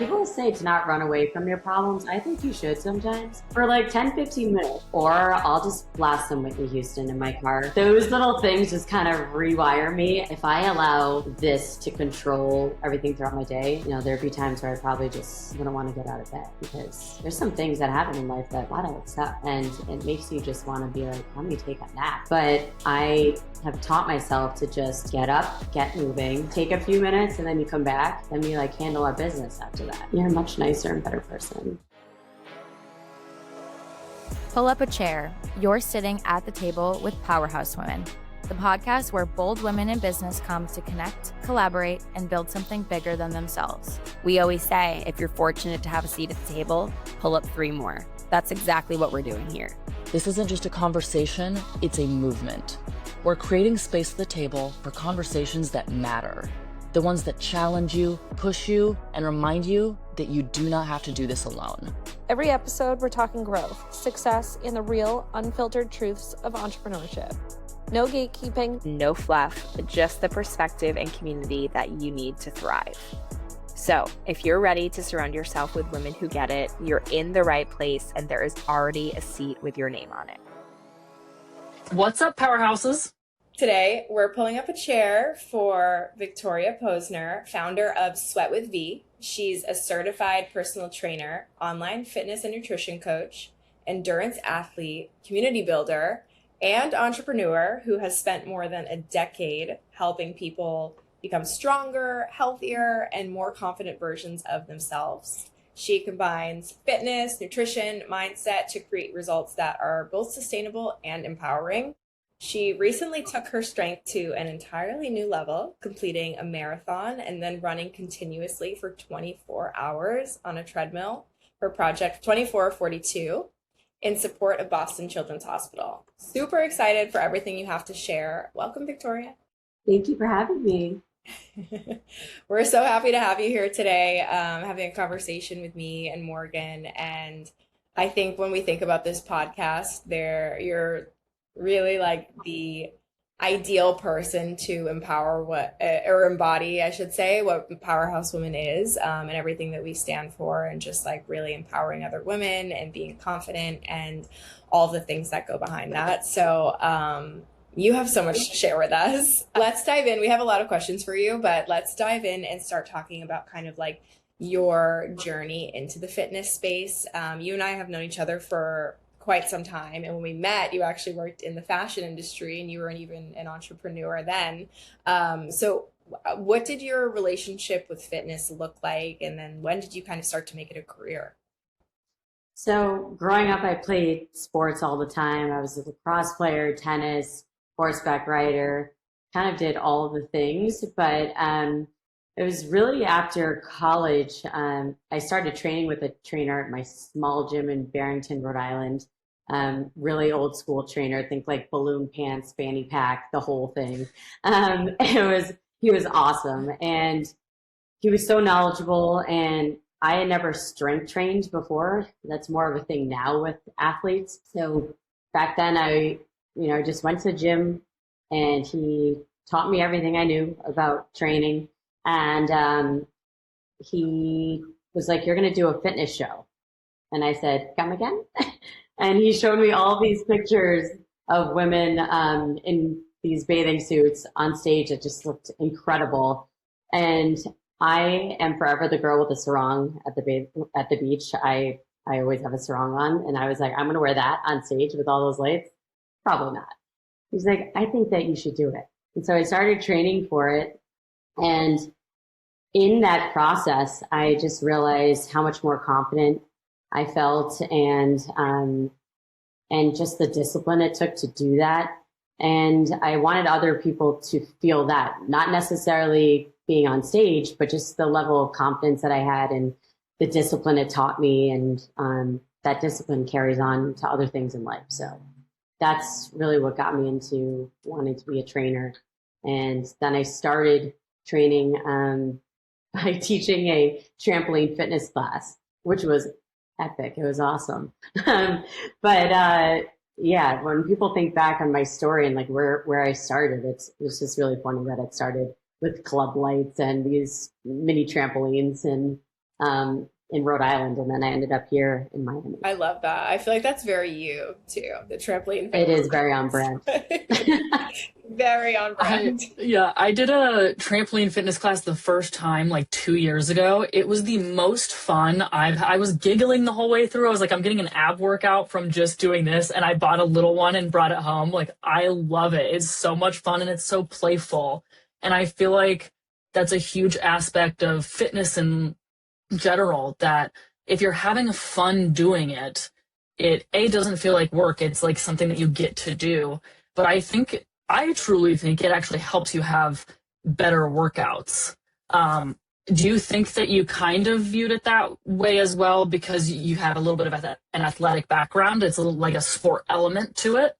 People say to not run away from your problems. I think you should sometimes for like 10, 15 minutes, or I'll just blast some Whitney Houston in my car. Those little things just kind of rewire me. If I allow this to control everything throughout my day, there'd be times where I probably just wouldn't want to get out of bed, because there's some things that happen in life that I don't accept, and it makes you just want to be like, let me take a nap. But I have taught myself to just get up, get moving, take a few minutes, and then you come back and we like handle our business after that. You're a much nicer and better person. Pull up a chair. You're sitting at the table with Powerhouse Women, the podcast where bold women in business come to connect, collaborate, and build something bigger than themselves. We always say, if you're fortunate to have a seat at the table, pull up 3 more. That's exactly what we're doing here. This isn't just a conversation, it's a movement. We're creating space at the table for conversations that matter. The ones that challenge you, push you, and remind you that you do not have to do this alone. Every episode, we're talking growth, success, and the real, unfiltered truths of entrepreneurship. No gatekeeping, no fluff, just the perspective and community that you need to thrive. So, if you're ready to surround yourself with women who get it, you're in the right place, and there is already a seat with your name on it. What's up, powerhouses? Today, we're pulling up a chair for Victoria Posner, founder of Sweat with V. She's a certified personal trainer, online fitness and nutrition coach, endurance athlete, community builder, and entrepreneur who has spent more than a decade helping people become stronger, healthier, and more confident versions of themselves. She combines fitness, nutrition, mindset to create results that are both sustainable and empowering. She recently took her strength to an entirely new level, completing a marathon and then running continuously for 24 hours on a treadmill for Project 2442 in support of Boston Children's Hospital. Super excited for everything you have to share. Welcome, Victoria. Thank you for having me. We're so happy to have you here today, having a conversation with me and Morgan. And I think when we think about this podcast, you're really like the ideal person to empower or embody, I should say, what Powerhouse Women is, and everything that we stand for, and just like really empowering other women and being confident and all the things that go behind that. So you have so much to share with us. Let's dive in. We have a lot of questions for you, but let's dive in and start talking about kind of like your journey into the fitness space. You and I have known each other for quite some time. And when we met, you actually worked in the fashion industry and you weren't even an entrepreneur then. So what did your relationship with fitness look like? And then when did you kind of start to make it a career? So growing up, I played sports all the time. I was a lacrosse player, tennis, horseback rider, kind of did all of the things. But it was really after college, I started training with a trainer at my small gym in Barrington, Rhode Island. Really old school trainer, think like balloon pants, fanny pack, the whole thing. He was awesome, and he was so knowledgeable, and I had never strength trained before. That's more of a thing now with athletes. So back then I just went to the gym, and he taught me everything I knew about training. And he was like, "You're going to do a fitness show." And I said, "Come again?" And he showed me all these pictures of women in these bathing suits on stage that just looked incredible. And I am forever the girl with the sarong at the beach. I always have a sarong on. And I was like, I'm going to wear that on stage with all those lights. Probably not. He's like, I think that you should do it. And so I started training for it. And in that process, I just realized how much more confident I felt, and just the discipline it took to do that. And I wanted other people to feel that, not necessarily being on stage, but just the level of confidence that I had and the discipline it taught me. And that discipline carries on to other things in life. So that's really what got me into wanting to be a trainer. And then I started training by teaching a trampoline fitness class, which was epic. It was awesome. But when people think back on my story and like where I started, it's just really funny that it started with club lights and these mini trampolines. And in Rhode Island, and then I ended up here in Miami. I love that. I feel like that's very you too. The trampoline. It is very on brand. Very on brand. I did a trampoline fitness class the first time like 2 years ago. It was the most fun. I was giggling the whole way through. I was like, I'm getting an ab workout from just doing this, and I bought a little one and brought it home. Like, I love it. It's so much fun and it's so playful. And I feel like that's a huge aspect of fitness in general, that if you're having fun doing it, it doesn't feel like work. It's like something that you get to do. But I truly think it actually helps you have better workouts. Do you think that you kind of viewed it that way as well because you had a little bit of an athletic background? It's a little like a sport element to it.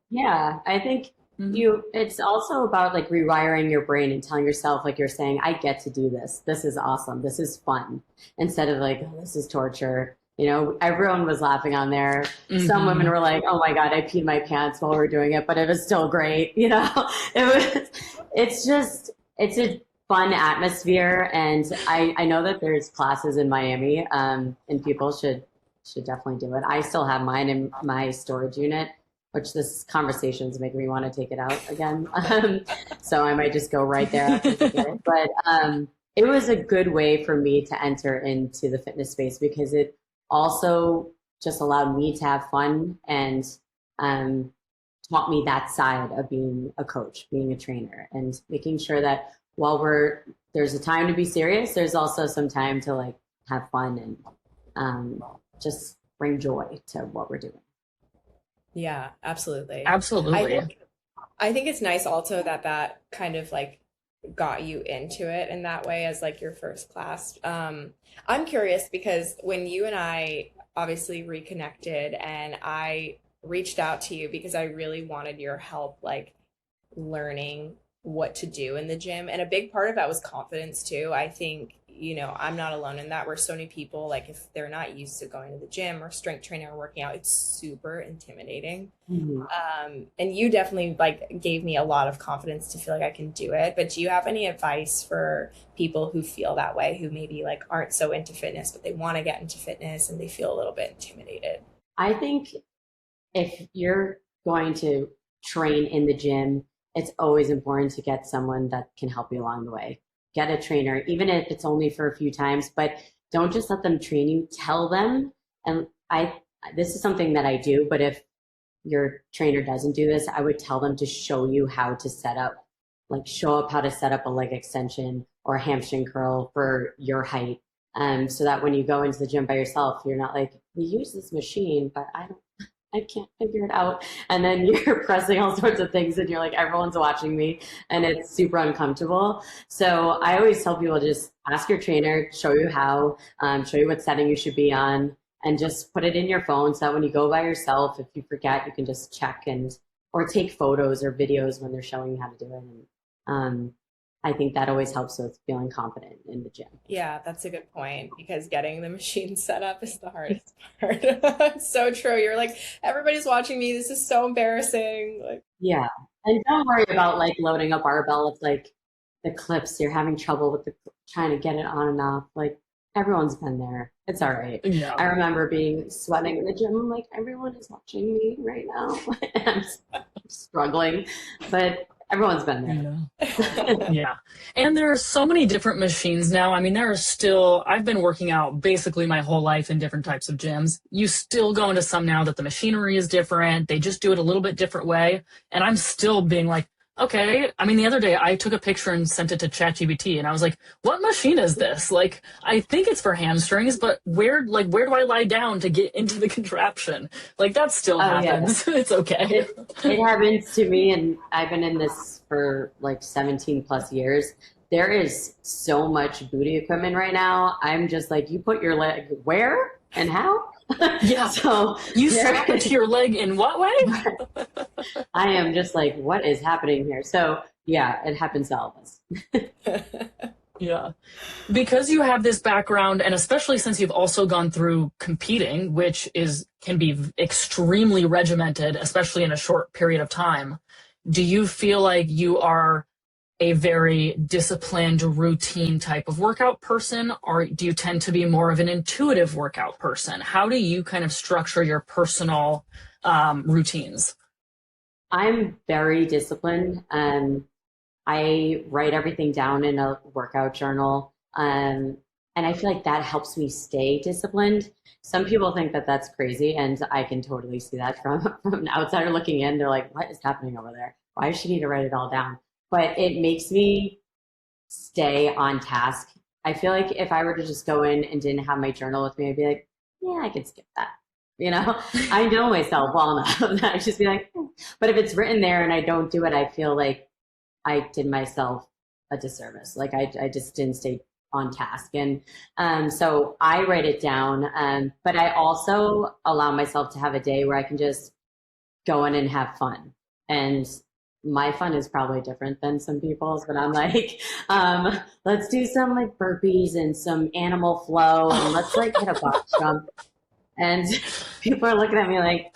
Yeah, I think it's also about like rewiring your brain and telling yourself, like you're saying, I get to do this. This is awesome. This is fun. Instead of like, oh, this is torture. You know, everyone was laughing on there. Some women were like, oh my God, I peed my pants while we're doing it, but it was still great. You know, it's a fun atmosphere. And I know that there's classes in Miami, and people should definitely do it. I still have mine in my storage unit, which this conversation is making me want to take it out again. So I might just go right there after to get it. But it was a good way for me to enter into the fitness space because it also just allowed me to have fun and taught me that side of being a coach, being a trainer, and making sure that while there's a time to be serious, there's also some time to like have fun and just bring joy to what we're doing. Yeah, absolutely. Absolutely. I think it's nice also that kind of like got you into it in that way as like your first class. I'm curious because when you and I obviously reconnected and I reached out to you because I really wanted your help like learning what to do in the gym, and a big part of that was confidence too. I think, you know, I'm not alone in that, where so many people, like if they're not used to going to the gym or strength training or working out, it's super intimidating. And you definitely like gave me a lot of confidence to feel like I can do it. But do you have any advice for people who feel that way, who maybe like aren't so into fitness, but they want to get into fitness and they feel a little bit intimidated? I think if you're going to train in the gym, it's always important to get someone that can help you along the way. Get a trainer, even if it's only for a few times, but don't just let them train you, tell them. And this is something that I do, but if your trainer doesn't do this, I would tell them to show you how to set up, like how to set up a leg extension or a hamstring curl for your height. So that when you go into the gym by yourself, you're not like, we use this machine, but I can't figure it out. And then you're pressing all sorts of things and you're like, everyone's watching me, and it's super uncomfortable. So I always tell people, just ask your trainer, show you how, show you what setting you should be on, and just put it in your phone so that when you go by yourself, if you forget, you can just check or take photos or videos when they're showing you how to do it. And I think that always helps with feeling confident in the gym. Yeah, that's a good point, because getting the machine set up is the hardest part. It's so true. You're like, everybody's watching me. This is so embarrassing. Like, yeah. And don't worry about like loading a barbell. It's like the clips, you're having trouble with trying to get it on and off. Like, everyone's been there. It's all right. Yeah. I remember sweating in the gym. I'm like, everyone is watching me right now. I'm struggling, but everyone's been there. Yeah. And there are so many different machines now. I mean, I've been working out basically my whole life in different types of gyms. You still go into some now that the machinery is different. They just do it a little bit different way. And I'm still being like, okay. I mean, the other day I took a picture and sent it to ChatGPT and I was like, what machine is this? Like, I think it's for hamstrings, but where do I lie down to get into the contraption? Like, that still happens. Yeah. It's okay. It happens to me, and I've been in this for like 17 plus years. There is so much booty equipment right now. I'm just like, you put your leg where and how? Yeah. So you strap it to your leg in what way? I am just like, what is happening here? So yeah, it happens to all of us. Yeah. Because you have this background, and especially since you've also gone through competing, which can be extremely regimented, especially in a short period of time. Do you feel like you are a very disciplined routine type of workout person, or do you tend to be more of an intuitive workout person? How do you kind of structure your personal routines? I'm very disciplined. I write everything down in a workout journal. And I feel like that helps me stay disciplined. Some people think that that's crazy, and I can totally see that from an outsider looking in. They're like, what is happening over there? Why does she need to write it all down? But it makes me stay on task. I feel like if I were to just go in and didn't have my journal with me, I'd be like, yeah, I could skip that. I know myself well enough that I'd just be like, but if it's written there and I don't do it, I feel like I did myself a disservice. Like I just didn't stay on task. And so I write it down. But I also allow myself to have a day where I can just go in and have fun. And my fun is probably different than some people's, but I'm like, let's do some like burpees and some animal flow, and let's like hit a box jump. And people are looking at me like,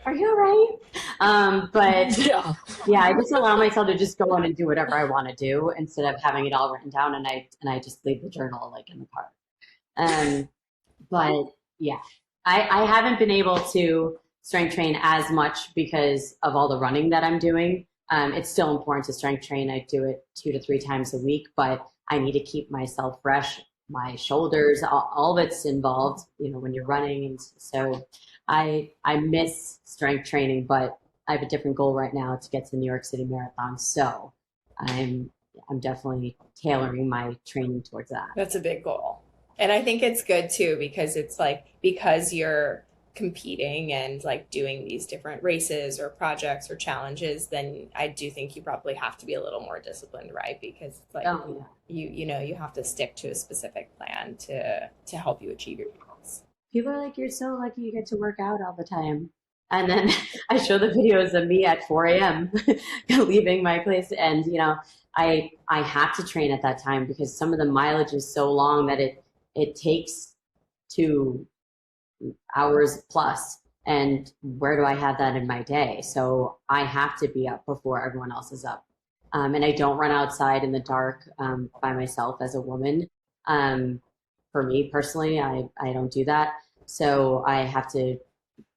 are you all right? But yeah, I just allow myself to just go in and do whatever I want to do instead of having it all written down, and I just leave the journal like in the car. But yeah, I haven't been able to strength train as much because of all the running that I'm doing. It's still important to strength train. I do it 2 to 3 times a week, but I need to keep myself fresh. My shoulders, all of it's involved, when you're running. And so I miss strength training, but I have a different goal right now to get to the New York City Marathon. So I'm definitely tailoring my training towards that. That's a big goal. And I think it's good too, because it's like, because you're competing and like doing these different races or projects or challenges, then I do think you probably have to be a little more disciplined, right? Because it's like, you have to stick to a specific plan to help you achieve your goals. People are like, you're so lucky you get to work out all the time. And then I show the videos of me at 4 a.m. leaving my place. And, I have to train at that time because some of the mileage is so long that it takes 2 hours plus. And where do I have that in my day? So I have to be up before everyone else is up. And I don't run outside in the dark by myself as a woman. For me personally, I don't do that. So I have to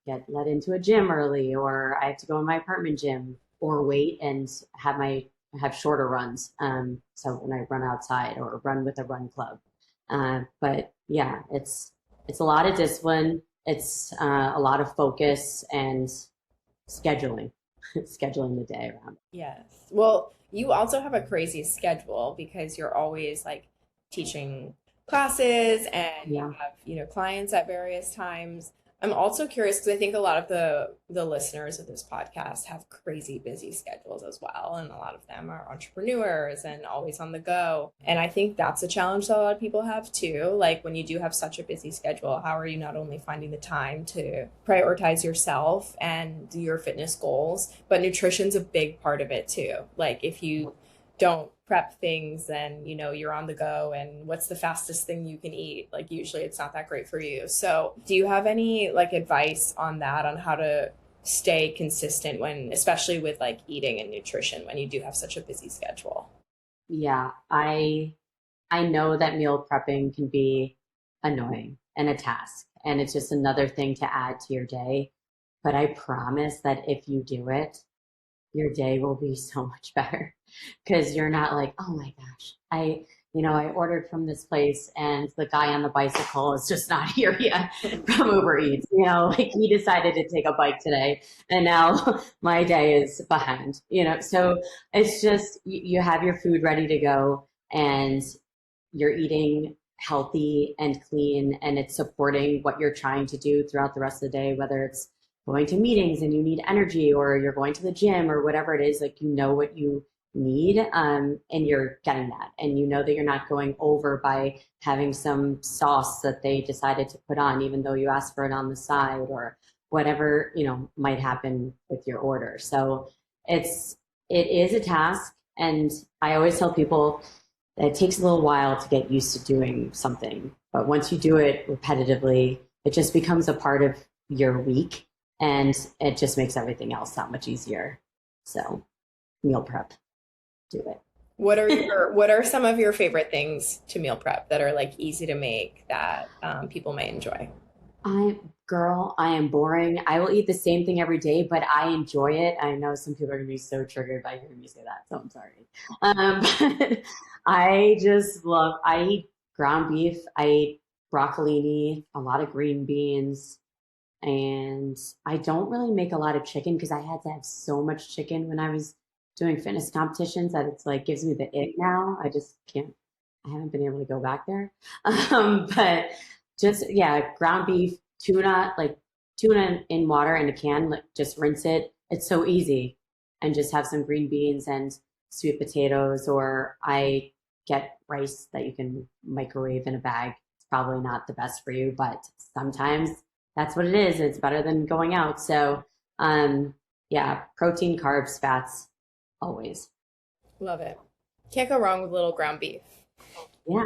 get let into a gym early, or I have to go in my apartment gym, or wait and have shorter runs. So when I run outside or run with a run club. But yeah, it's a lot of discipline. It's a lot of focus and scheduling the day around it. Yes. Well, you also have a crazy schedule because you're always like teaching classes and you have, clients at various times. I'm also curious because I think a lot of the listeners of this podcast have crazy busy schedules as well. And a lot of them are entrepreneurs and always on the go. And I think that's a challenge that a lot of people have too. Like when you do have such a busy schedule, how are you not only finding the time to prioritize yourself and your fitness goals, but nutrition's a big part of it too. Like if you don't prep things, then you're on the go, and what's the fastest thing you can eat? Like usually it's not that great for you. So do you have any like advice on that, on how to stay consistent when, especially with like eating and nutrition, when you do have such a busy schedule? Yeah, I know that meal prepping can be annoying and a task, and it's just another thing to add to your day. But I promise that if you do it, your day will be so much better, because you're not like, oh my gosh, I ordered from this place and the guy on the bicycle is just not here yet from Uber Eats. Like he decided to take a bike today and now my day is behind, so it's just, you have your food ready to go and you're eating healthy and clean, and it's supporting what you're trying to do throughout the rest of the day, whether it's going to meetings and you need energy, or you're going to the gym, or whatever it is. Like, what you need, and you're getting that, and that you're not going over by having some sauce that they decided to put on, even though you asked for it on the side, or whatever might happen with your order. So it is a task, and I always tell people that it takes a little while to get used to doing something, but once you do it repetitively, it just becomes a part of your week. And it just makes everything else that much easier. So meal prep, do it. What are some of your favorite things to meal prep that are like easy to make that people might enjoy? I am boring. I will eat the same thing every day, but I enjoy it. I know some people are going to be so triggered by hearing me say that, so I'm sorry. But I eat ground beef. I eat broccolini, a lot of green beans, and I don't really make a lot of chicken because I had to have so much chicken when I was doing fitness competitions that it's like gives me the ick now. I just can't. I haven't been able to go back there. But just yeah, ground beef, tuna, like tuna in water in a can, like just rinse it. It's so easy, and just have some green beans and sweet potatoes, or I get rice that you can microwave in a bag. It's probably not the best for you, but sometimes that's what it is. It's better than going out. So, yeah, protein, carbs, fats, always. Love it. Can't go wrong with little ground beef. Yeah.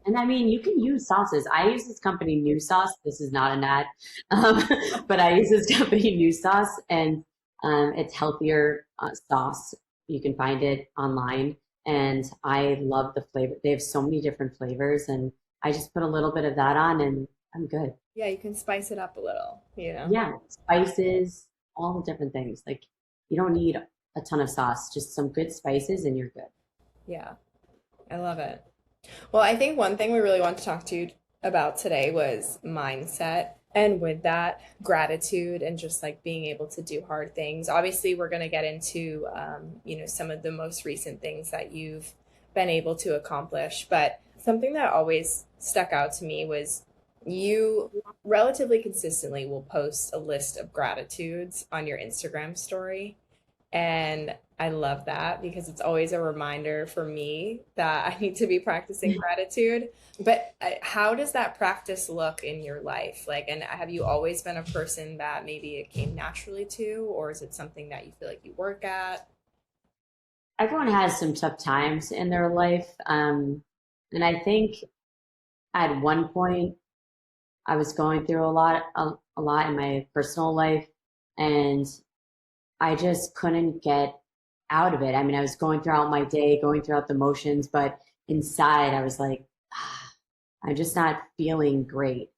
And I mean, you can use sauces. I use this company New Sauce. This is not an ad, but I use this company New Sauce, and it's healthier sauce. You can find it online, and I love the flavor. They have so many different flavors, and I just put a little bit of that on, and I'm good. Yeah, you can spice it up a little, you know? Yeah, spices, all the different things. Like you don't need a ton of sauce, just some good spices, and you're good. Yeah, I love it. Well, I think one thing we really want to talk to you about today was mindset. And with that, gratitude and just like being able to do hard things. Obviously, we're going to get into, some of the most recent things that you've been able to accomplish. But something that always stuck out to me was you relatively consistently will post a list of gratitudes on your Instagram story. And I love that because it's always a reminder for me that I need to be practicing gratitude. But how does that practice look in your life? Like, and have you always been a person that maybe it came naturally to, or is it something that you feel like you work at? Everyone has some tough times in their life. And I think at one point I was going through a lot in my personal life, and I just couldn't get out of it. I mean, I was going throughout my day, going throughout the motions, but inside I was like, I'm just not feeling great.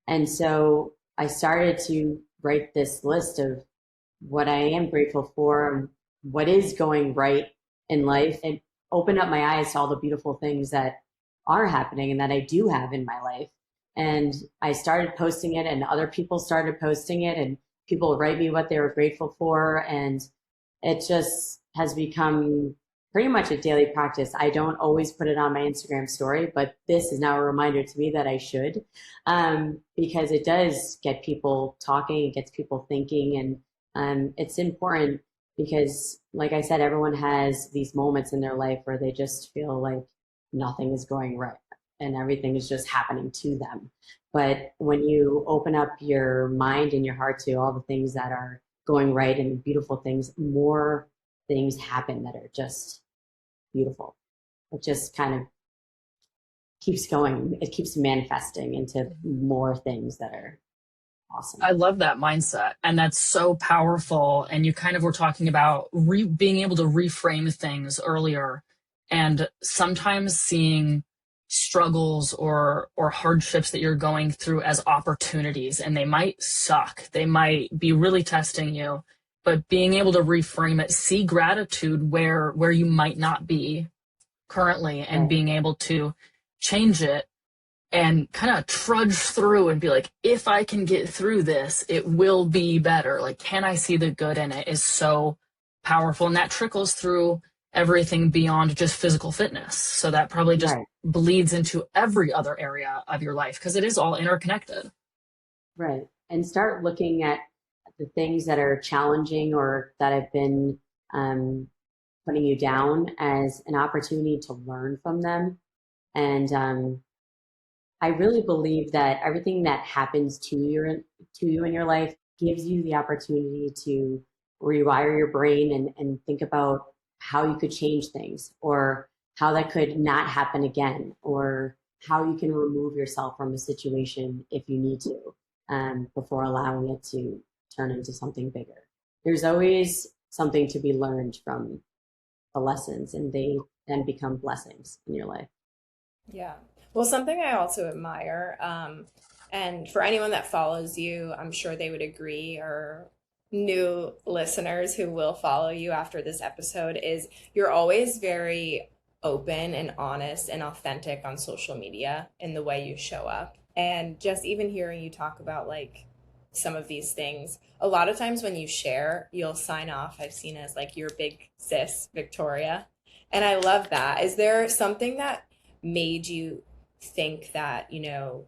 And so I started to write this list of what I am grateful for, and what is going right in life, and open up my eyes to all the beautiful things that are happening and that I do have in my life. And I started posting it, and other people started posting it, and people write me what they were grateful for. And it just has become pretty much a daily practice. I don't always put it on my Instagram story, but this is now a reminder to me that I should, because it does get people talking, it gets people thinking. And it's important because, like I said, everyone has these moments in their life where they just feel like nothing is going right and everything is just happening to them. But when you open up your mind and your heart to all the things that are going right and beautiful things, more things happen that are just beautiful. It just kind of keeps going. It keeps manifesting into more things that are awesome. I love that mindset. And that's so powerful. And you kind of were talking about being able to reframe things earlier, and sometimes seeing struggles or hardships that you're going through as opportunities, and they might suck. They might be really testing you, but being able to reframe it, see gratitude where you might not be currently, and being able to change it and kind of trudge through and be like, if I can get through this, it will be better. Like, can I see the good in it, is so powerful. And that trickles through everything beyond just physical fitness. So that probably just bleeds into every other area of your life, because it is all interconnected. Right. And start looking at the things that are challenging or that have been putting you down as an opportunity to learn from them. And I really believe that everything that happens to you in your life gives you the opportunity to rewire your brain and think about how you could change things, or how that could not happen again, or how you can remove yourself from a situation if you need to, before allowing it to turn into something bigger. There's always something to be learned from the lessons, and then become blessings in your life. Yeah. Well, something I also admire, and for anyone that follows you, I'm sure they would agree, or new listeners who will follow you after this episode, is you're always very open and honest and authentic on social media in the way you show up. And just even hearing you talk about like some of these things, a lot of times when you share, you'll sign off, I've seen as like your big sis, Victoria. And I love that. Is there something that made you think that,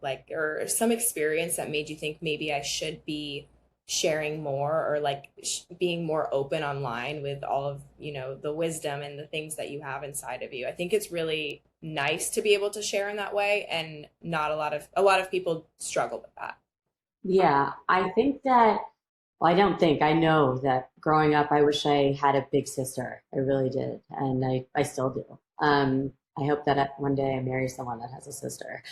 like, or some experience that made you think maybe I should be sharing more, or like being more open online with all of, the wisdom and the things that you have inside of you? I think it's really nice to be able to share in that way, and not a lot of people struggle with that. Yeah, I think that, well, I don't think, I know that growing up, I wish I had a big sister. I really did. And I still do. I hope that one day I marry someone that has a sister.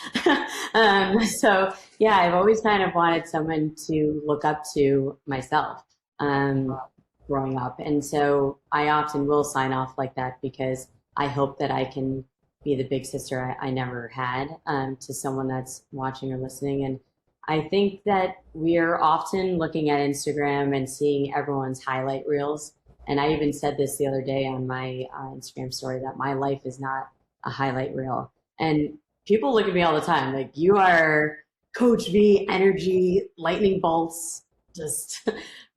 So yeah, I've always kind of wanted someone to look up to myself, growing up. And so I often will sign off like that, because I hope that I can be the big sister I never had, to someone that's watching or listening. And I think that we are often looking at Instagram and seeing everyone's highlight reels. And I even said this the other day on my Instagram story, that my life is not a highlight reel. And people look at me all the time, like, you are Coach V, energy, lightning bolts, just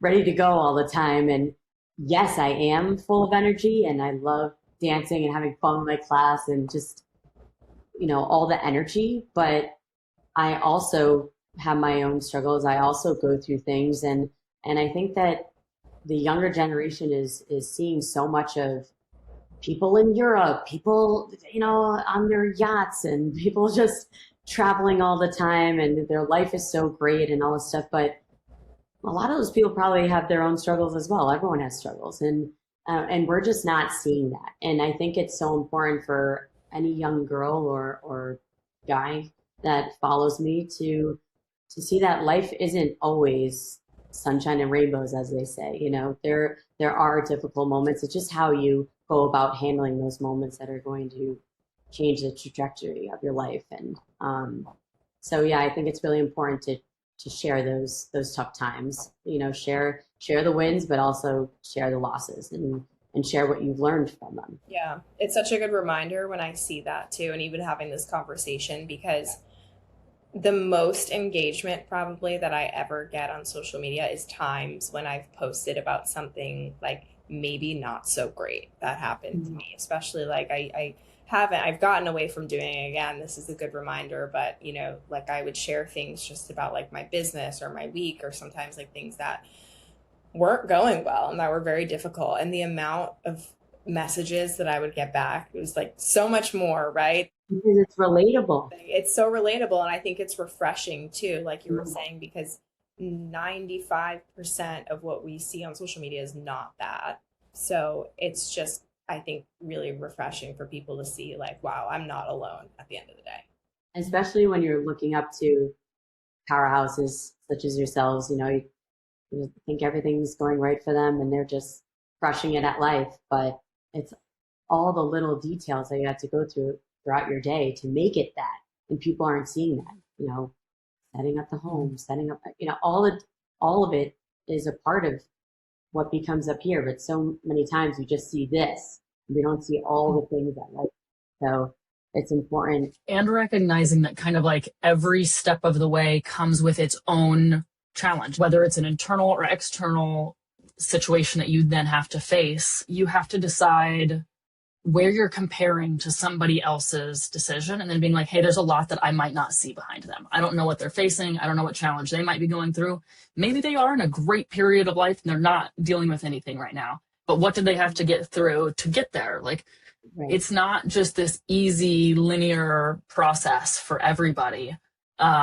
ready to go all the time. And yes, I am full of energy, and I love dancing and having fun with my class and just, all the energy. But I also have my own struggles. I also go through things. And I think that the younger generation is seeing so much of people in Europe, people, on their yachts, and people just traveling all the time, and their life is so great and all this stuff. But a lot of those people probably have their own struggles as well. Everyone has struggles, and we're just not seeing that. And I think it's so important for any young girl or guy that follows me to see that life isn't always sunshine and rainbows, as they say. There are difficult moments. It's just how you go about handling those moments that are going to change the trajectory of your life. And so yeah, I think it's really important to share those tough times. Share the wins, but also share the losses, and share what you've learned from them. Yeah, it's such a good reminder when I see that too, and even having this conversation, because the most engagement probably that I ever get on social media is times when I've posted about something like maybe not so great that happened to me, especially like I've gotten away from doing it again. This is a good reminder, but like I would share things just about like my business or my week, or sometimes like things that weren't going well and that were very difficult. And the amount of messages that I would get back, it was like so much more, right? Because it's relatable. It's so relatable. And I think it's refreshing too, like you were saying, because 95% of what we see on social media is not that. So it's just, I think, really refreshing for people to see like, wow, I'm not alone at the end of the day. Especially when you're looking up to powerhouses such as yourselves, you think everything's going right for them and they're just crushing it at life. But it's all the little details that you have to go through throughout your day to make it that. And people aren't seeing that, setting up the home, setting up, all of it is a part of what becomes up here. But so many times we just see this. We don't see all the things that like, so it's important. And recognizing that kind of like every step of the way comes with its own challenge, whether it's an internal or external situation that you then have to face. You have to decide where you're comparing to somebody else's decision, and then being like, hey, there's a lot that I might not see behind them. I don't know what they're facing. I don't know what challenge they might be going through. Maybe they are in a great period of life and they're not dealing with anything right now. But what did they have to get through to get there? Like, right. It's not just this easy linear process for everybody.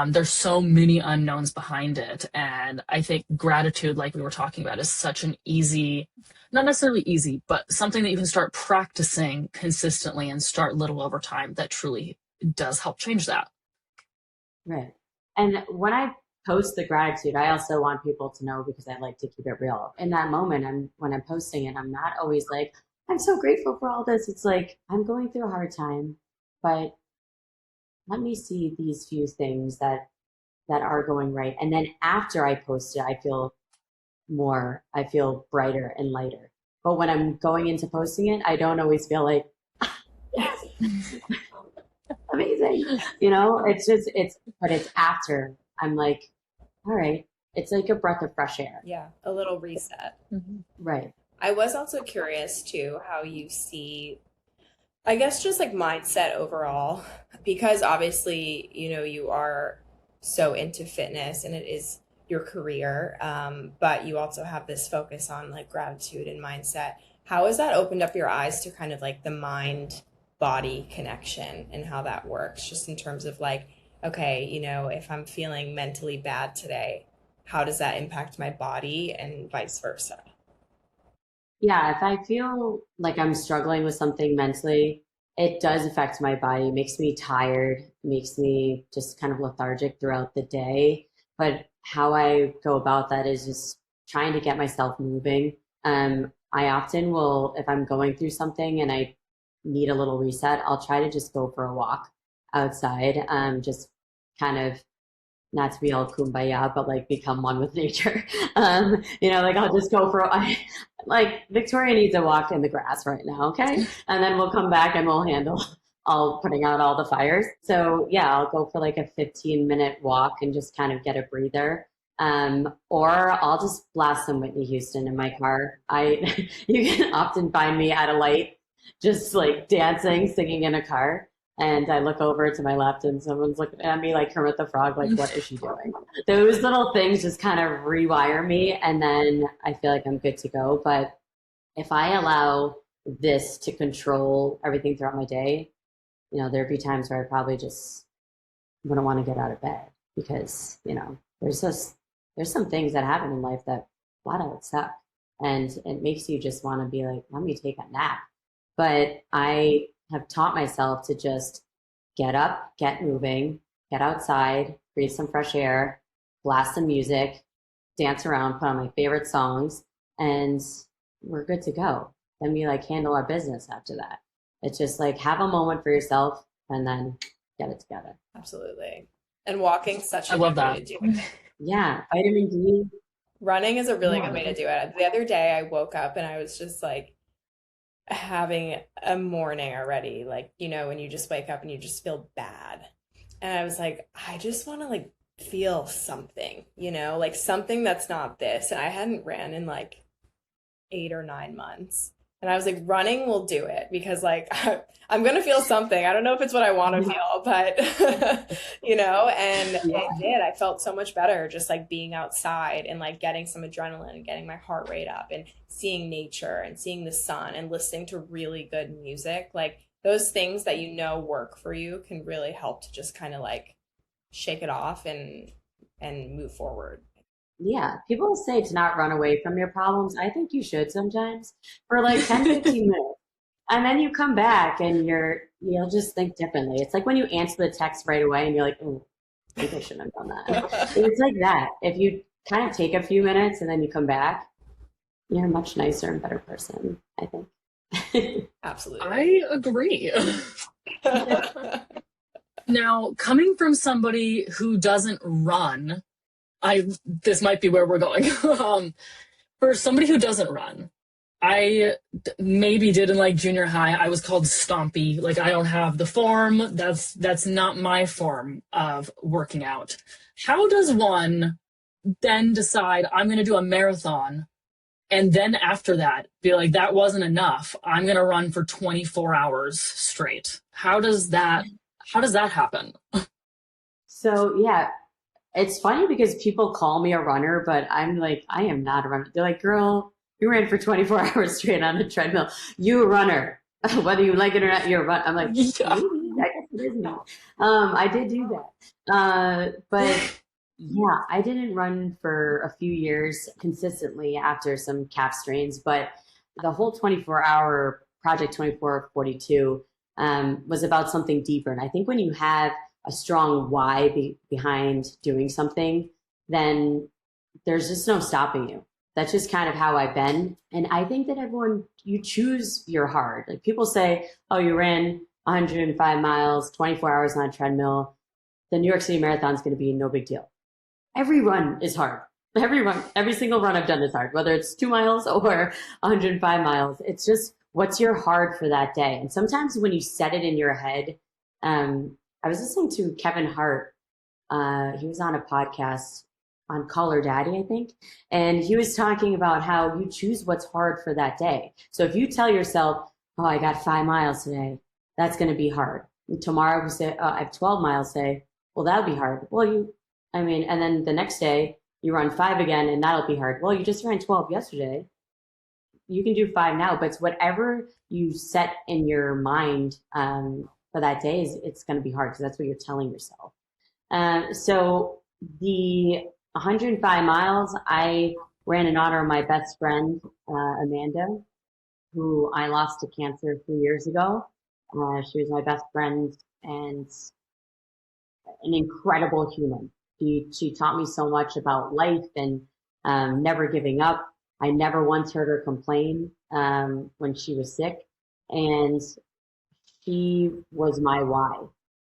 There's so many unknowns behind it. And I think gratitude, like we were talking about, is such an easy, not necessarily easy, but something that you can start practicing consistently and start little over time that truly does help change that. Right. And when I post the gratitude, I also want people to know, because I like to keep it real. In that moment, when I'm posting it, I'm not always like, I'm so grateful for all this. It's like, I'm going through a hard time, but let me see these few things that are going right. And then after I post it, I feel brighter and lighter. But when I'm going into posting it, I don't always feel like, yes, amazing. But it's after I'm like, all right, it's like a breath of fresh air. Yeah, a little reset. Mm-hmm. Right. I was also curious too how you see, I guess, just like mindset overall, because obviously, you are so into fitness and it is your career, but you also have this focus on like gratitude and mindset. How has that opened up your eyes to kind of like the mind body connection and how that works, just in terms of like, okay, if I'm feeling mentally bad today, how does that impact my body and vice versa? Yeah, if I feel like I'm struggling with something mentally, it does affect my body. It makes me tired, makes me just kind of lethargic throughout the day. But how I go about that is just trying to get myself moving. I often will, if I'm going through something and I need a little reset, I'll try to just go for a walk outside, just kind of not to be all kumbaya, but like become one with nature. Like I'll just go for, like Victoria needs a walk in the grass right now, okay? And then we'll come back and we'll handle all putting out all the fires. So yeah, I'll go for like a 15-minute walk and just kind of get a breather. Or I'll just blast some Whitney Houston in my car. You can often find me at a light, just like dancing, singing in a car. And I look over to my left and someone's looking at me like Kermit the Frog, like, what is she doing? Those little things just kind of rewire me. And then I feel like I'm good to go. But if I allow this to control everything throughout my day, there'd be times where I probably just wouldn't want to get out of bed because, there's some things that happen in life that flat out suck. And it makes you just want to be like, let me take a nap. But I have taught myself to just get up, get moving, get outside, breathe some fresh air, blast some music, dance around, put on my favorite songs, and we're good to go. Then we like handle our business after that. It's just like have a moment for yourself and then get it together. Absolutely. And walking such a I love good that. way to do it. Yeah, vitamin D. Running is a really good way to do it. The other day I woke up and I was just like having a morning already, like, when you just wake up and you just feel bad. And I was like, I just want to like feel something, like something that's not this. And I hadn't ran in like 8 or 9 months. And I was like, running will do it because like I'm going to feel something. I don't know if it's what I want to feel, but and it did. I felt so much better just like being outside and like getting some adrenaline and getting my heart rate up and seeing nature and seeing the sun and listening to really good music. Like those things that work for you can really help to just kind of like shake it off and move forward. Yeah, people say to not run away from your problems. I think you should sometimes for like 10, 15 minutes. And then you come back and you'll just think differently. It's like when you answer the text right away and you're like, oh, I think I shouldn't have done that. It's like that. If you kind of take a few minutes and then you come back, you're a much nicer and better person, I think. Absolutely. I agree. Now, coming from somebody who doesn't run, this might be where we're going. For somebody who doesn't run, I maybe did in like junior high. I was called stompy. Like I don't have the form. That's not my form of working out. How does one then decide I'm going to do a marathon, and then after that be like that wasn't enough? I'm going to run for 24 hours straight. How does that happen? So yeah. It's funny because people call me a runner, but I'm like, I am not a runner. They're like, girl, you ran for 24 hours straight on a treadmill. You a runner. Whether you like it or not, you're a runner. I'm like, Yeah. maybe. I guess it is me. I did do that. But yeah, I didn't run for a few years consistently after some calf strains, but the whole 24-hour Project 2442 was about something deeper. And I think when you have a strong why behind doing something, then there's just no stopping you. that's just kind of how I've been. And I think that you choose your hard. Like people say, oh, you ran 105 miles, 24 hours on a treadmill. The New York City Marathon is going to be no big deal. Every run is hard. Every single run I've done is hard, whether it's 2 miles or 105 miles. It's just what's your hard for that day. And sometimes when you set it in your head, I was listening to Kevin Hart. He was on a podcast on Call Her Daddy, I think. And he was talking about how you choose what's hard for that day. So if you tell yourself, oh, I got 5 miles today, that's going to be hard. And tomorrow we say, oh, I have 12 miles today. Well, that'll be hard. Well, and then the next day you run 5 again and that'll be hard. Well, you just ran 12 yesterday. You can do 5 now, but it's whatever you set in your mind for that day it's going to be hard because that's what you're telling yourself. So the 105 miles, I ran in honor of my best friend, Amanda, who I lost to cancer 3 years ago. She was my best friend and an incredible human. She taught me so much about life and never giving up. I never once heard her complain when she was sick. And she was my why.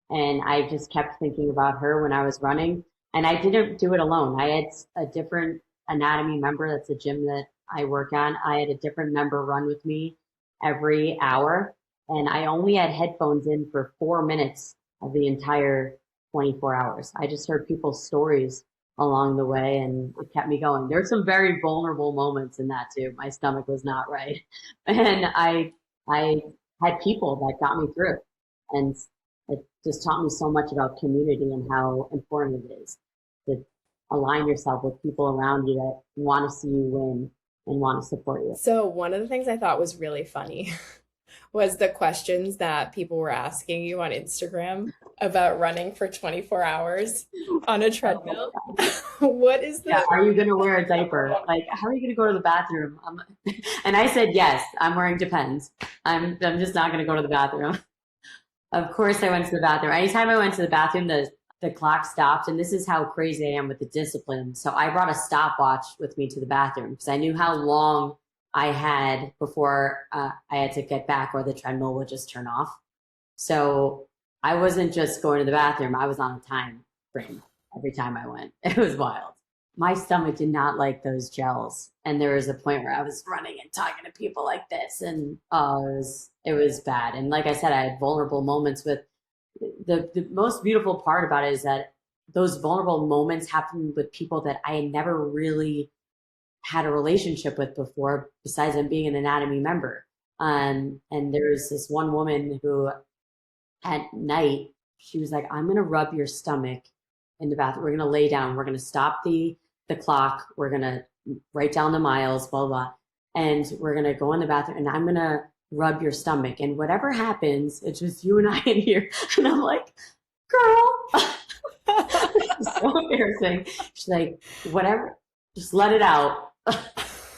And I just kept thinking about her when I was running. And I didn't do it alone. I had a different anatomy member. That's a gym that I work on. I had a different member run with me every hour. And I only had headphones in for 4 minutes of the entire 24 hours. I just heard people's stories along the way and it kept me going. There were some very vulnerable moments in that too. My stomach was not right. And I had people that got me through. And it just taught me so much about community and how important it is to align yourself with people around you that want to see you win and want to support you. So one of the things I thought was really funny was the questions that people were asking you on Instagram about running for 24 hours on a treadmill. What is that? Yeah, are you going to wear a diaper? Like, how are you going to go to the bathroom? And I said, yes, I'm wearing Depends. I'm just not going to go to the bathroom. Of course I went to the bathroom. Anytime I went to the bathroom, the clock stopped. And this is how crazy I am with the discipline. So I brought a stopwatch with me to the bathroom because I knew how long I had before I had to get back or the treadmill would just turn off. So I wasn't just going to the bathroom. I was on a time frame every time I went. It was wild. My stomach did not like those gels. And there was a point where I was running and talking to people like this. And it was bad. And like I said, I had vulnerable moments with the most beautiful part about it is that those vulnerable moments happened with people that I had never really had a relationship with before, besides them being an anatomy member. And there's this one woman who at night, she was like, I'm going to rub your stomach in the bathroom. We're going to lay down. We're going to stop the clock. We're going to write down the miles, blah, blah. And we're going to go in the bathroom and I'm going to rub your stomach. And whatever happens, it's just you and I in here. And I'm like, girl. It's so embarrassing. She's like, whatever, just let it out.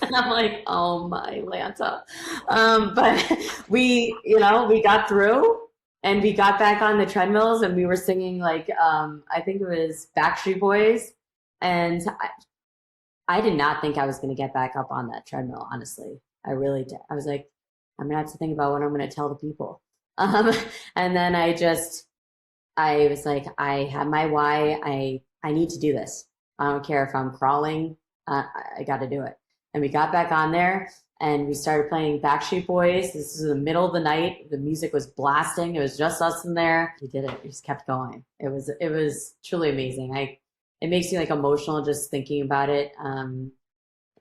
And I'm like, oh my Lanta. But we got through and we got back on the treadmills and we were singing like, I think it was Backstreet Boys. And I did not think I was going to get back up on that treadmill, honestly. I really did. I was like, I'm going to have to think about what I'm going to tell the people. And then I was like, I have my why. I need to do this. I don't care if I'm crawling. I got to do it. And we got back on there and we started playing Backstreet Boys. This was in the middle of the night. The music was blasting. It was just us in there. We did it. We just kept going. It was truly amazing. It makes me like emotional just thinking about it.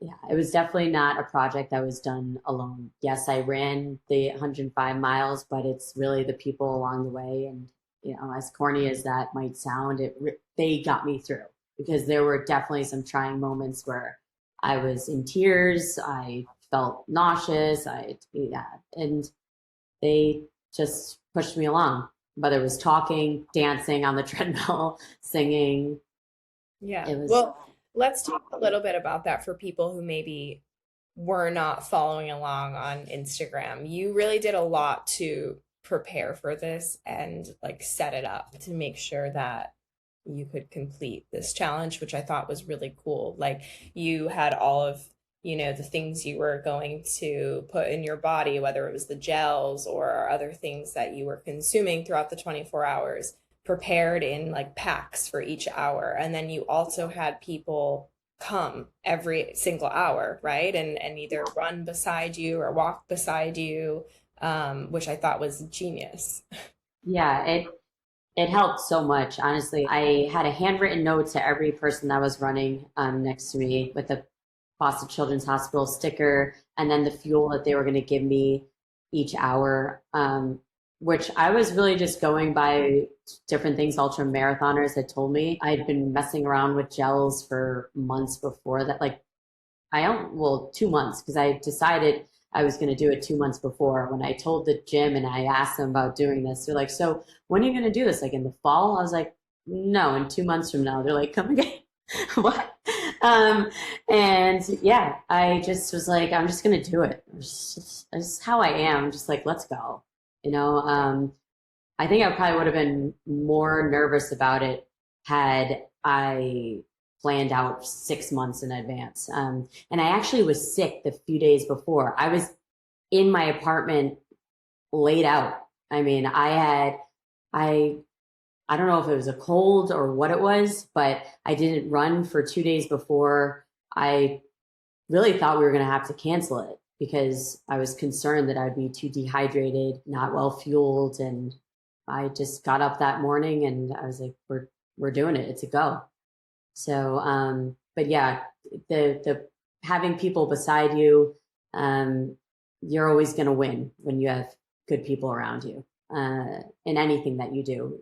Yeah, it was definitely not a project that was done alone. Yes, I ran the 105 miles, but it's really the people along the way. And, as corny as that might sound, they got me through because there were definitely some trying moments where I was in tears. I felt nauseous. And they just pushed me along, whether it was talking, dancing on the treadmill, singing. Yeah. Well, let's talk a little bit about that for people who maybe were not following along on Instagram. You really did a lot to prepare for this and like set it up to make sure that you could complete this challenge, which I thought was really cool. Like you had all of the things you were going to put in your body, whether it was the gels or other things that you were consuming throughout the 24 hours, prepared in like packs for each hour. And then you also had people come every single hour, right? And either run beside you or walk beside you, which I thought was genius. Yeah, it helped so much. Honestly, I had a handwritten note to every person that was running next to me with the Boston Children's Hospital sticker, and then the fuel that they were going to give me each hour, which I was really just going by different things ultra marathoners had told me. I'd been messing around with gels for months before that, like 2 months, because I decided I was going to do it 2 months before. When I told the gym and I asked them about doing this, they're like, so when are you going to do this? Like in the fall? I was like, no, in 2 months from now. They're like, come again. What? And yeah, I just was like, I'm just going to do it. It's just how I am. Just like, let's go. I think I probably would have been more nervous about it had I planned out 6 months in advance. And I actually was sick the few days before. I was in my apartment laid out. I mean, I don't know if it was a cold or what it was, but I didn't run for 2 days before. I really thought we were going to have to cancel it because I was concerned that I'd be too dehydrated, not well fueled. And I just got up that morning and I was like, we're doing it. It's a go. So, but yeah, the having people beside you, you're always going to win when you have good people around you, in anything that you do.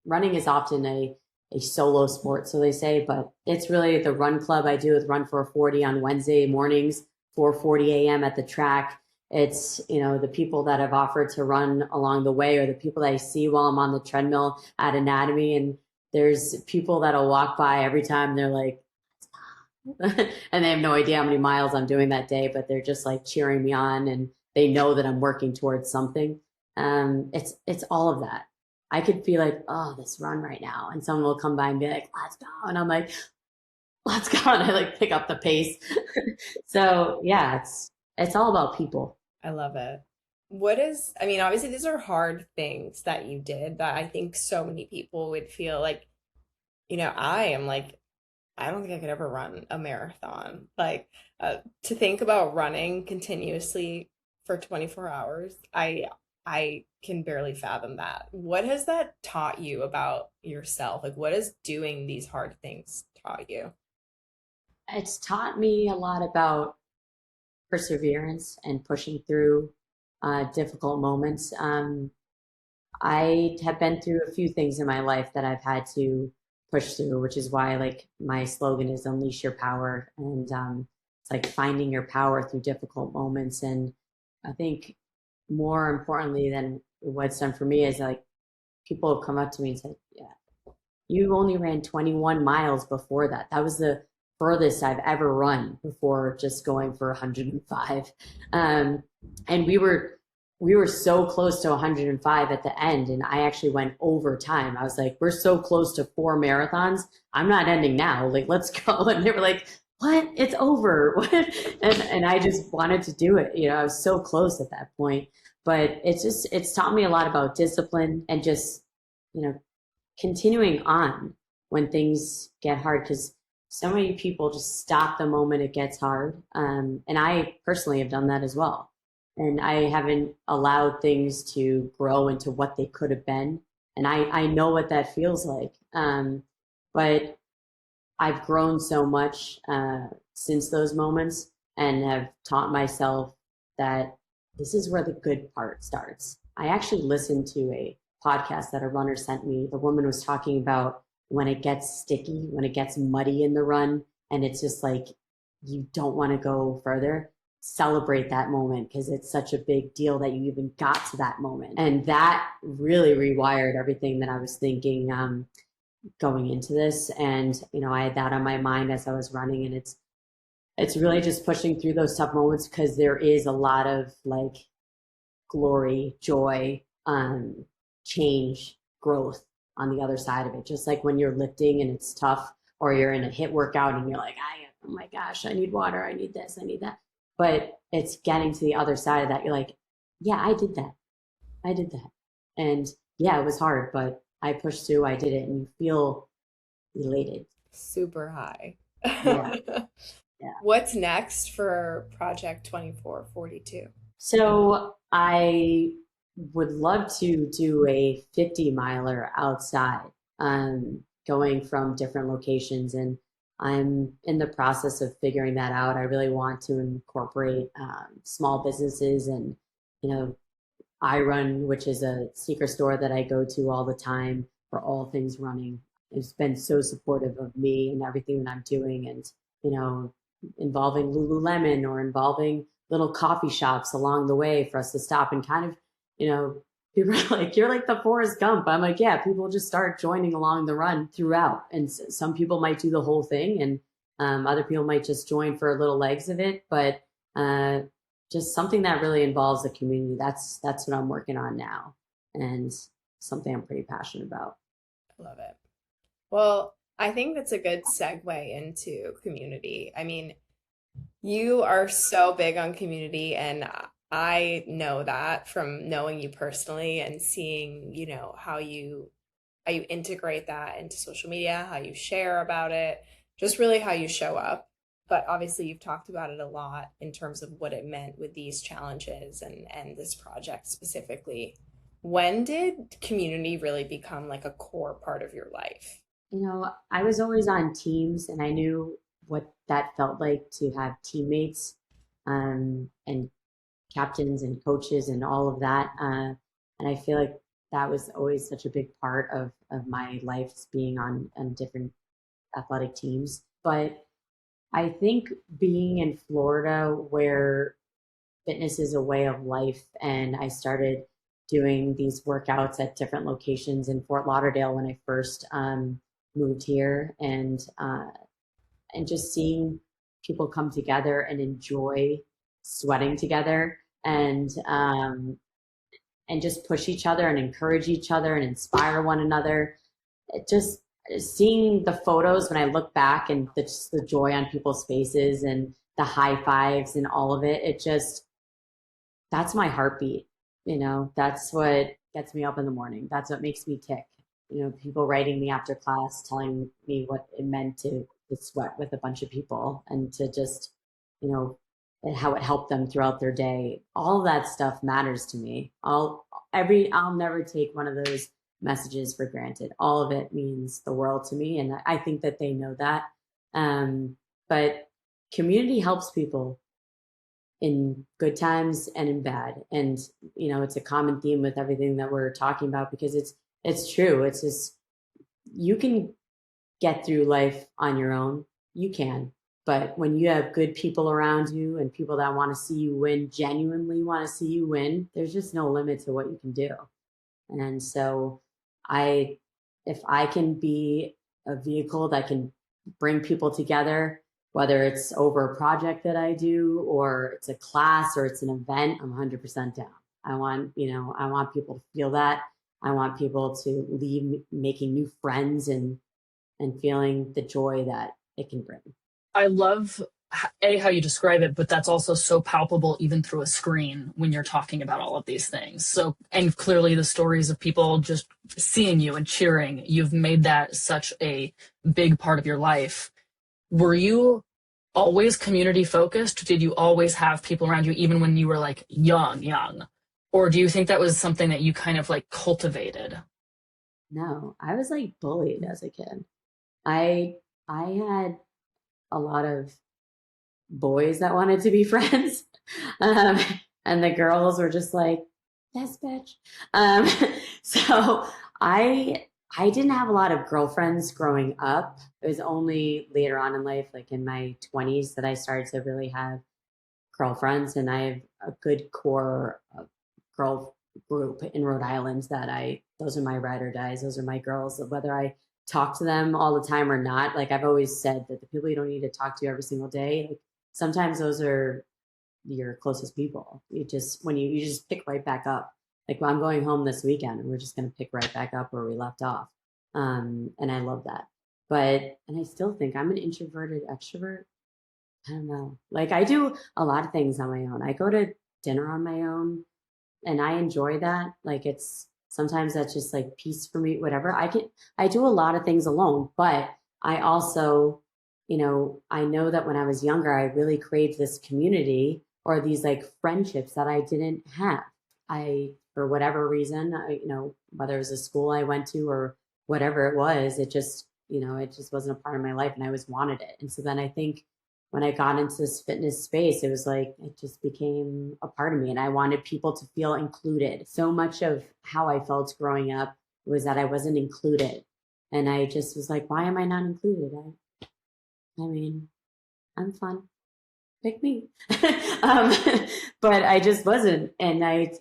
Running is often a solo sport, so they say, but it's really the run club I do with Run for 40 on Wednesday mornings, 4:40 a.m. at the track. It's, the people that have offered to run along the way, or the people that I see while I'm on the treadmill at Anatomy. And there's people that'll walk by every time. They're like, and they have no idea how many miles I'm doing that day, but they're just like cheering me on, and they know that I'm working towards something. It's all of that. I could be like, oh, this run right now, and someone will come by and be like, let's go, and I'm like, let's go, and I like pick up the pace. So yeah, it's all about people. I love it. Obviously these are hard things that you did that I think so many people would feel like, I am like, I don't think I could ever run a marathon. Like, to think about running continuously for 24 hours, I can barely fathom that. What has that taught you about yourself? Like, what has doing these hard things taught you? It's taught me a lot about perseverance and pushing through difficult moments. I have been through a few things in my life that I've had to push through, which is why like my slogan is Unleash Your Power. And it's like finding your power through difficult moments. And I think more importantly than what's done for me is like people have come up to me and said, yeah, you only ran 21 miles before that. That was the furthest I've ever run before just going for 105. And we were so close to 105 at the end, and I actually went over time. I was like, we're so close to 4 marathons. I'm not ending now. Like, let's go. And they were like, what? It's over. What? And I just wanted to do it. I was so close at that point. But it's taught me a lot about discipline and just, continuing on when things get hard, because so many people just stop the moment it gets hard. And I personally have done that as well. And I haven't allowed things to grow into what they could have been. And I know what that feels like. But I've grown so much since those moments, and have taught myself that this is where the good part starts. I actually listened to a podcast that a runner sent me. The woman was talking about when it gets sticky, when it gets muddy in the run, and it's just like you don't want to go further. Celebrate that moment, because it's such a big deal that you even got to that moment. And that really rewired everything that I was thinking going into this. And I had that on my mind as I was running, and it's really just pushing through those tough moments, because there is a lot of like glory, joy, change, growth on the other side of it. Just like when you're lifting and it's tough, or you're in a HIIT workout and you're like, I oh my gosh, I need water, I need this, I need that. But it's getting to the other side of that. You're like, yeah, I did that. I did that. And yeah, it was hard, but I pushed through, I did it, and you feel elated. Super high. Yeah. Yeah. What's next for Project 2442? So I would love to do a 50 miler outside, going from different locations. And I'm in the process of figuring that out. I really want to incorporate small businesses. And, you know, I Run, which is a sneaker store that I go to all the time for all things running. It's been so supportive of me and everything that I'm doing. And, you know, involving Lululemon or involving little coffee shops along the way for us to stop and kind of, you know, people are like, you're like the Forrest Gump. I'm like, yeah, people just start joining along the run throughout. And some people might do the whole thing, and other people might just join for little legs of it. But just something that really involves the community. That's what I'm working on now, and something I'm pretty passionate about. I love it. Well, I think that's a good segue into community. I mean, you are so big on community, and I know that from knowing you personally and seeing, you know, how you integrate that into social media, how you share about it, just really how you show up. But obviously you've talked about it a lot in terms of what it meant with these challenges and this project specifically. When did community really become like a core part of your life? You know, I was always on teams, and I knew what that felt like to have teammates, and captains and coaches and all of that. And I feel like that was always such a big part of my life, being on different athletic teams. But I think being in Florida, where fitness is a way of life, and I started doing these workouts at different locations in Fort Lauderdale when I first moved here, and just seeing people come together and enjoy sweating together, and just push each other and encourage each other and inspire one another. It just seeing the photos when I look back, and just the joy on people's faces and the high fives and all of it, that's my heartbeat. You know, that's what gets me up in the morning. That's what makes me tick. You know, people writing me after class, telling me what it meant to sweat with a bunch of people, and to just, you know, how it helped them throughout their day. All of that stuff matters to me. I'll never take one of those messages for granted. All of it means the world to me, and I think that they know that. But community helps people in good times and in bad. And, you know, it's a common theme with everything that we're talking about, because it's true. It's just, you can get through life on your own. You can. But when you have good people around you and people that want to see you win, genuinely want to see you win, there's just no limit to what you can do. And so if I can be a vehicle that can bring people together, whether it's over a project that I do, or it's a class, or it's an event, I'm 100% down. I want people to feel that. I want people to leave making new friends and feeling the joy that it can bring. I love how you describe it, but that's also so palpable even through a screen when you're talking about all of these things. So, and clearly the stories of people just seeing you and cheering, you've made that such a big part of your life. Were you always community focused? Did you always have people around you even when you were like young? Or do you think that was something that you kind of like cultivated? No, I was like bullied as a kid. I had a lot of boys that wanted to be friends. And the girls were just like, yes, bitch. So I didn't have a lot of girlfriends growing up. It was only later on in life, like in my 20s, that I started to really have girlfriends. And I have a good core girl group in Rhode Island those are my ride or dies. Those are my girls. Whether I talk to them all the time or not, like I've always said that the people you don't need to talk to every single day, like sometimes those are your closest people. You just pick right back up. Like, well, I'm going home this weekend and we're just going to pick right back up where we left off. And I love that. And I still think I'm an introverted extrovert. I don't know. Like I do a lot of things on my own. I go to dinner on my own and I enjoy that. Like it's sometimes that's just like peace for me, whatever. I do a lot of things alone, but I also, I know that when I was younger, I really craved this community or these like friendships that I didn't have. For whatever reason, whether it was a school I went to or whatever it was, it just wasn't a part of my life and I always wanted it. And so then I think when I got into this fitness space, it was like, it just became a part of me and I wanted people to feel included. So much of how I felt growing up was that I wasn't included. And I just was like, why am I not included? I mean, I'm fun. Pick me. But I just wasn't. And I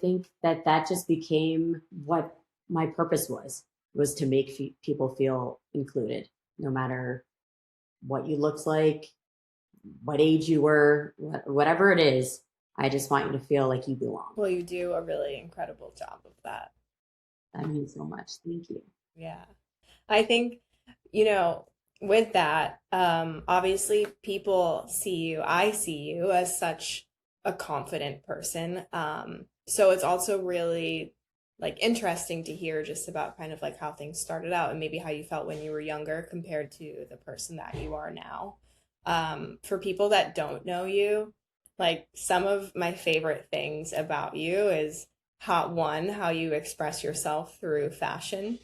think that just became what my purpose was to make people feel included, no matter what you looked like, what age you were, whatever it is. I just want you to feel like you belong. Well, you do a really incredible job of that. That means so much. Thank you. Yeah. I think, with that, obviously people I see you as such a confident person. So it's also really like interesting to hear just about kind of like how things started out and maybe how you felt when you were younger compared to the person that you are now. For people that don't know you, like some of my favorite things about you is how you express yourself through fashion.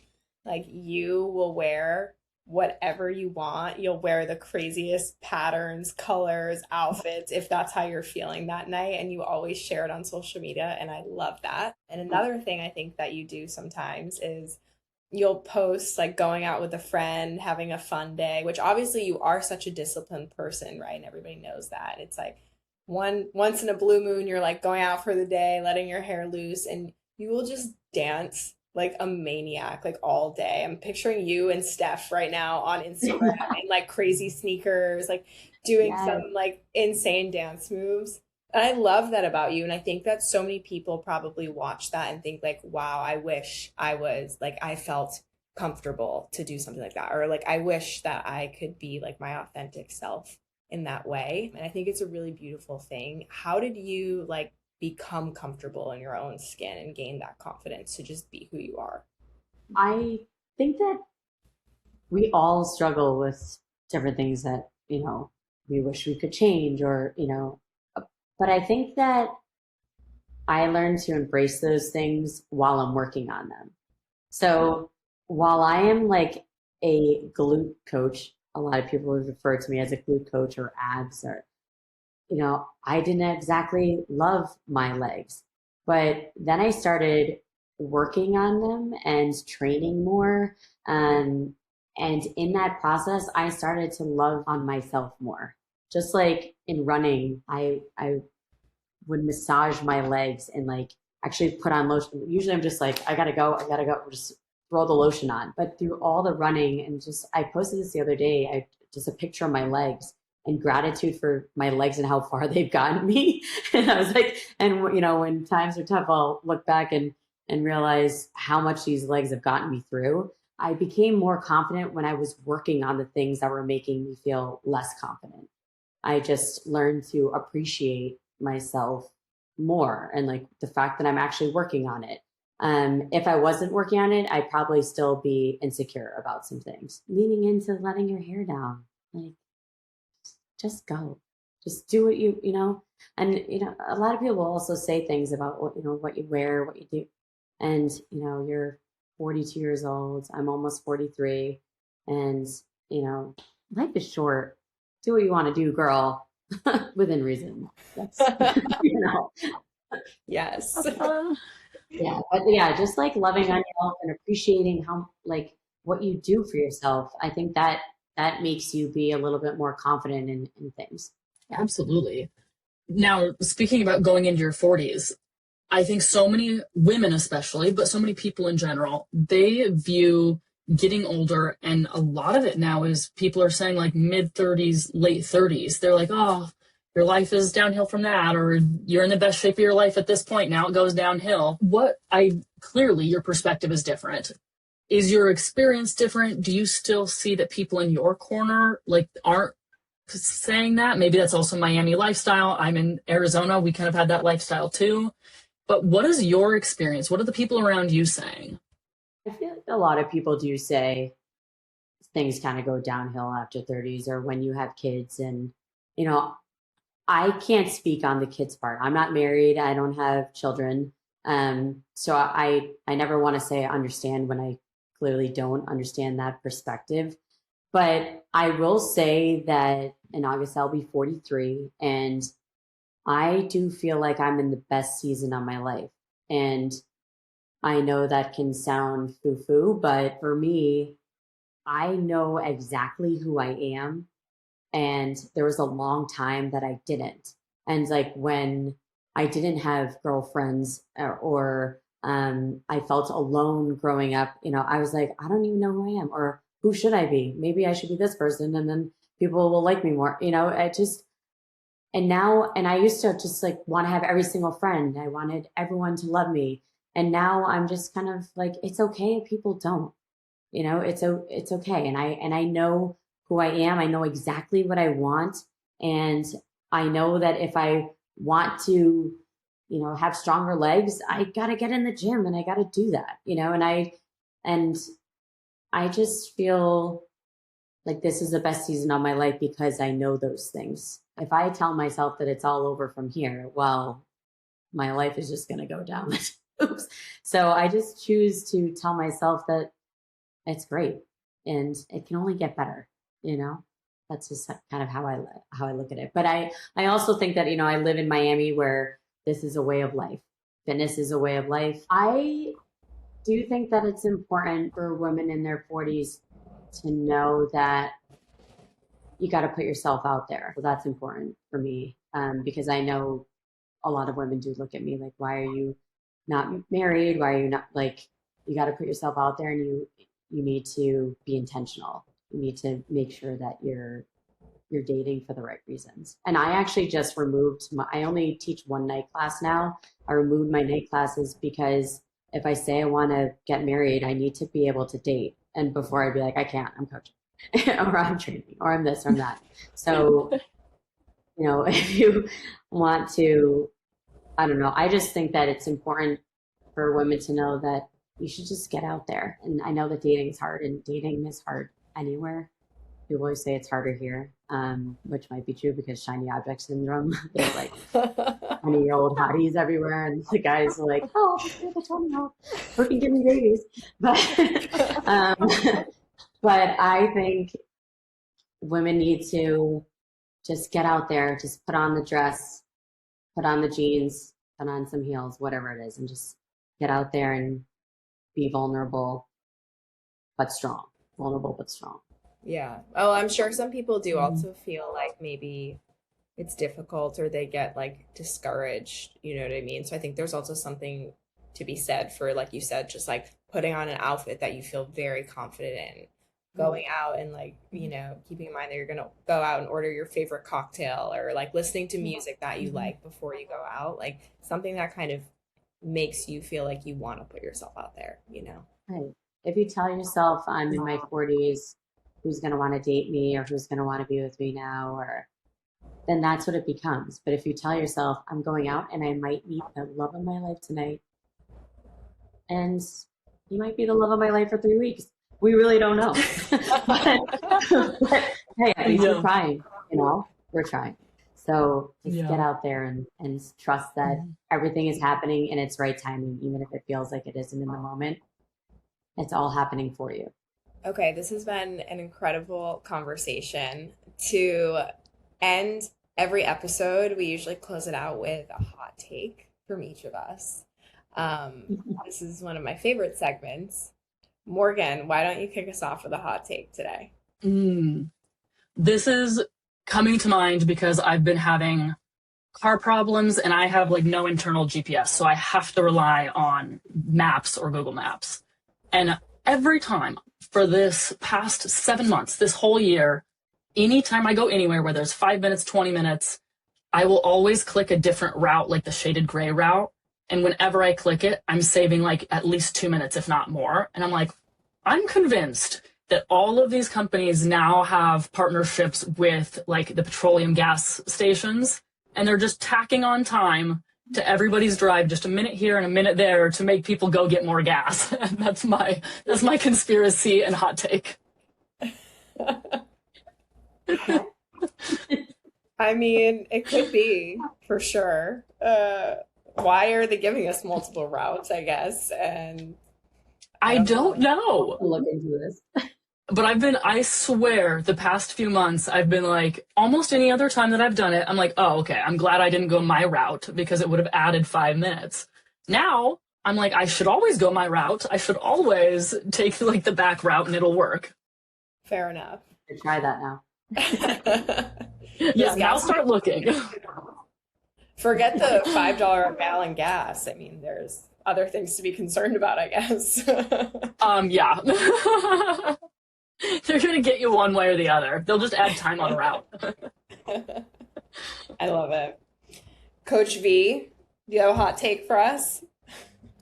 Like you will wear whatever you want. You'll wear the craziest patterns, colors, outfits, if that's how you're feeling that night. And you always share it on social media. And I love that. And another thing I think that you do sometimes is you'll post like going out with a friend, having a fun day, which obviously you are such a disciplined person, right? And everybody knows that. It's like once in a blue moon, you're like going out for the day, letting your hair loose, and you will just dance like a maniac, like all day. I'm picturing you and Steph right now on Instagram in like crazy sneakers, like doing some like insane dance moves. And I love that about you. And I think that so many people probably watch that and think like, wow, I wish I was like, I felt comfortable to do something like that. Or like, I wish that I could be like my authentic self in that way. And I think it's a really beautiful thing. How did you like become comfortable in your own skin and gain that confidence to just be who you are? I think that we all struggle with different things that, we wish we could change or, but I think that I learned to embrace those things while I'm working on them. So while I am like a glute coach, a lot of people would refer to me as a glute coach or abs or, I didn't exactly love my legs, but then I started working on them and training more. And in that process, I started to love on myself more. Just like in running, I would massage my legs and like actually put on lotion. Usually I'm just like, I gotta go, just throw the lotion on. But through all the running and I posted this the other day, just a picture of my legs and gratitude for my legs and how far they've gotten me. And I was like, and when times are tough, I'll look back and realize how much these legs have gotten me through. I became more confident when I was working on the things that were making me feel less confident. I just learned to appreciate myself more and like the fact that I'm actually working on it. If I wasn't working on it, I'd probably still be insecure about some things. Leaning into letting your hair down, like just go, just do what and a lot of people will also say things about what you wear, what you do. And you're 42 years old, I'm almost 43, and life is short. Do what you want to do, girl. Within reason. That's, Yes. Yeah, but yeah, just like loving on yourself and appreciating how like what you do for yourself. I think that makes you be a little bit more confident in things. Absolutely. Now, speaking about going into your 40s, I think so many women especially, but so many people in general, they view getting older, and a lot of it now is people are saying like mid 30s, late 30s. They're like, oh, your life is downhill from that, or you're in the best shape of your life at this point. Now it goes downhill. Clearly your perspective is different. Is your experience different? Do you still see that people in your corner like aren't saying that. Maybe that's also Miami lifestyle. I'm in Arizona. We kind of had that lifestyle too. But what is your experience? What are the people around you saying? I feel like a lot of people do say things kind of go downhill after 30s or when you have kids. And, you know, I can't speak on the kids part. I'm not married. I don't have children. So I never want to say I understand when I clearly don't understand that perspective. But I will say that in August, I'll be 43. And I do feel like I'm in the best season of my life. And I know that can sound foo-foo, but for me, I know exactly who I am. And there was a long time that I didn't. And like when I didn't have girlfriends or I felt alone growing up, you know, I was like, I don't even know who I am or who should I be? Maybe I should be this person. And then people will like me more, you know, and I used to just like want to have every single friend. I wanted everyone to love me. And now I'm just kind of like, it's okay if people don't, you know, it's okay. And I know who I am. I know exactly what I want. And I know that if I want to, you know, have stronger legs, I got to get in the gym and I got to do that, you know, and I just feel like this is the best season of my life because I know those things. If I tell myself that it's all over from here, well, my life is just going to go down. Oops. So I just choose to tell myself that it's great and it can only get better, you know. That's just kind of how I look at it. But I also think that, you know, I live in Miami where this is a way of life. Fitness is a way of life. I do think that it's important for women in their 40s to know that you got to put yourself out there. So that's important for me because I know a lot of women do look at me like, why are you not married? Why are you not, like, you got to put yourself out there and you need to be intentional. You need to make sure that you're dating for the right reasons. And I actually just removed I only teach one night class now. I removed my night classes because if I say I want to get married, I need to be able to date. And before I'd be like, I can't, I'm coaching or I'm training or I'm this or I'm that. So, you know, if you want to, I don't know. I just think that it's important for women to know that you should just get out there. And I know that dating is hard and dating is hard anywhere. People always say it's harder here, which might be true because shiny object syndrome. There's like 20-year-old hotties everywhere, and the guys are like, "Oh, you're the 20-year-old who can give me babies." But I think women need to just get out there, just put on the dress, put on the jeans, put on some heels, whatever it is, and just get out there and be vulnerable but strong. Vulnerable but strong. Yeah. Oh, I'm sure some people do also feel like maybe it's difficult or they get like discouraged, you know what I mean? So I think there's also something to be said for, like you said, just like putting on an outfit that you feel very confident in, going out and like, you know, keeping in mind that you're going to go out and order your favorite cocktail or like listening to music that you like before you go out, like something that kind of makes you feel like you want to put yourself out there, you know? Right. If you tell yourself I'm in my 40s, who's going to want to date me or who's going to want to be with me now, or then that's what it becomes. But if you tell yourself I'm going out and I might meet the love of my life tonight, and you might be the love of my life for 3 weeks. We really don't know. but hey, at least we're trying, you know, we're trying. So just get out there and trust that everything is happening in its right timing, even if it feels like it isn't in the moment. It's all happening for you. Okay, this has been an incredible conversation. To end every episode, we usually close it out with a hot take from each of us. This is one of my favorite segments. Morgan, why don't you kick us off with a hot take today? This is coming to mind because I've been having car problems and I have like no internal GPS, so I have to rely on maps or Google Maps. And every time for this past 7 months, this whole year, anytime I go anywhere where there's 5 minutes, 20 minutes, I will always click a different route, like the shaded gray route. And whenever I click it, I'm saving like at least 2 minutes, if not more. And I'm like, I'm convinced that all of these companies now have partnerships with like the petroleum gas stations, and they're just tacking on time to everybody's drive, just a minute here and a minute there to make people go get more gas. And that's my conspiracy and hot take. I mean, it could be for sure. Why are they giving us multiple routes, I guess? And I don't know. Look into this. But I swear, the past few months, I've been like, almost any other time that I've done it, I'm like, oh, okay, I'm glad I didn't go my route because it would have added 5 minutes. Now, I'm like, I should always go my route. I should always take like the back route and it'll work. fair enough. I try that now. Yeah, now start looking. Forget the $5 a gallon gas. I mean, there's other things to be concerned about, I guess. Yeah. They're going to get you one way or the other. They'll just add time on a route. I love it. Coach V, do you have a hot take for us?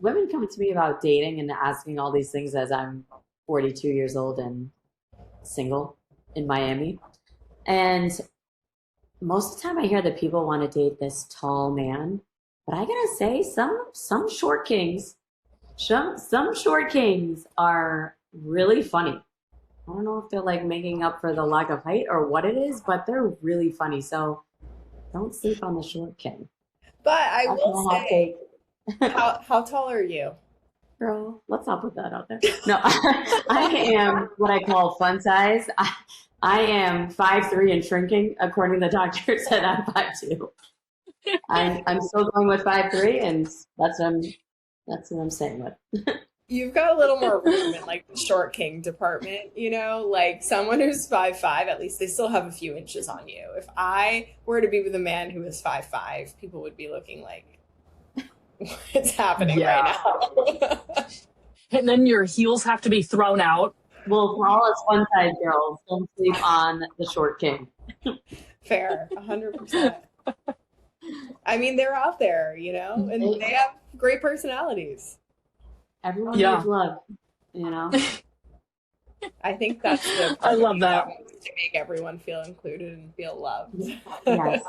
Women come to me about dating and asking all these things as I'm 42 years old and single in Miami. And most of the time I hear that people want to date this tall man. But I gotta say, some short kings, some short kings are really funny. I don't know if they're like making up for the lack of height or what it is, but they're really funny. So don't sleep on the short king. But I That's will my hot say, take. how tall are you? Girl, let's not put that out there. No, I am what I call fun size. I am 5'3" and shrinking. According to the doctor, said I'm 5'2". I'm still going with 5'3", and that's what I'm saying with. You've got a little more room in like the short king department, you know, like someone who's 5'5", at least they still have a few inches on you. If I were to be with a man who is 5'5", people would be looking like, what's happening right now? And then your heels have to be thrown out. Well, for all us fun size girls, don't sleep on the short king. Fair, 100%. I mean, they're out there, you know, and they have great personalities. Everyone Yeah. needs love, you know. I think that's the I love that. to make everyone feel included and feel loved. Yes.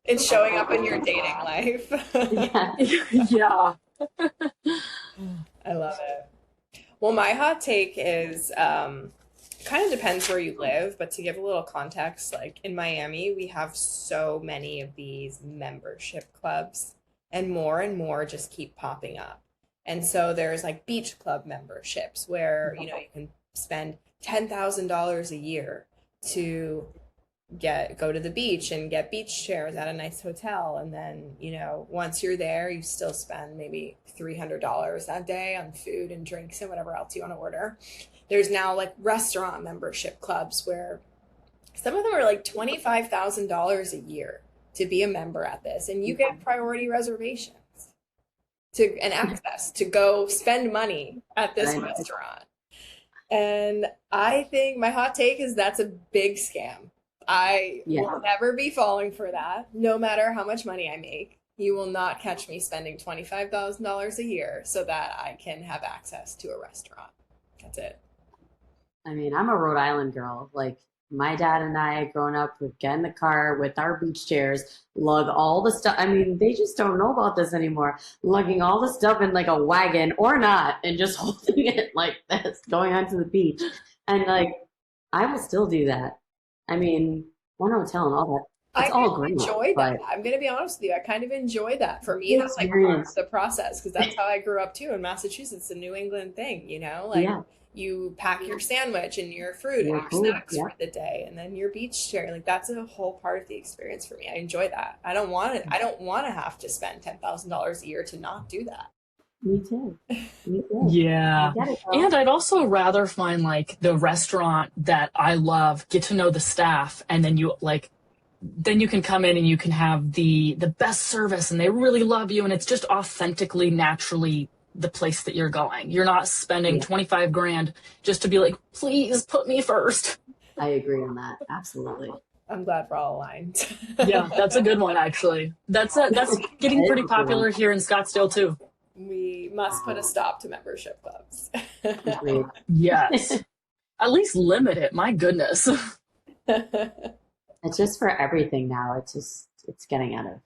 It's showing up in your dating life. Yeah. I love it. Well, my hot take is kind of depends where you live, but to give a little context, like in Miami, we have so many of these membership clubs, and more just keep popping up. And so there's like beach club memberships where, you know, you can spend $10,000 a year to go to the beach and get beach chairs at a nice hotel. And then, you know, once you're there, you still spend maybe $300 that day on food and drinks and whatever else you want to order. There's now like restaurant membership clubs where some of them are like $25,000 a year to be a member at this, and you get priority reservations and access to go spend money at this restaurant. And I think my hot take is that's a big scam. I will never be falling for that, no matter how much money I make. You will not catch me spending $25,000 a year so that I can have access to a restaurant. That's it. I mean, I'm a Rhode Island girl. Like, my dad and I, growing up, would get in the car with our beach chairs, lug all the stuff. I mean, they just don't know about this anymore. Lugging all the stuff in like a wagon or not, and just holding it like this, going onto the beach. And like, I will still do that. I mean, one hotel and all that. It's all great. Enjoy that. I'm going to be honest with you. I kind of enjoy that. For me, that's like part of the process, because that's how I grew up too in Massachusetts, a New England thing, you know, like you pack your sandwich and your fruit and your snacks for the day, and then your beach chair. Like that's a whole part of the experience for me. I enjoy that. I don't want to have to spend $10,000 a year to not do that. Me too. Yeah. And I'd also rather find like the restaurant that I love, get to know the staff, and then then you can come in and you can have the best service and they really love you, and it's just authentically, naturally the place that you're going. You're not spending 25 grand just to be like, please put me first. I agree on that. Absolutely. I'm glad we're all aligned. Yeah, that's a good one actually. That's getting pretty popular here in Scottsdale too. We must put a stop to membership clubs. Agreed. Yes. At least limit it. My goodness. It's just for everything now. It's getting out of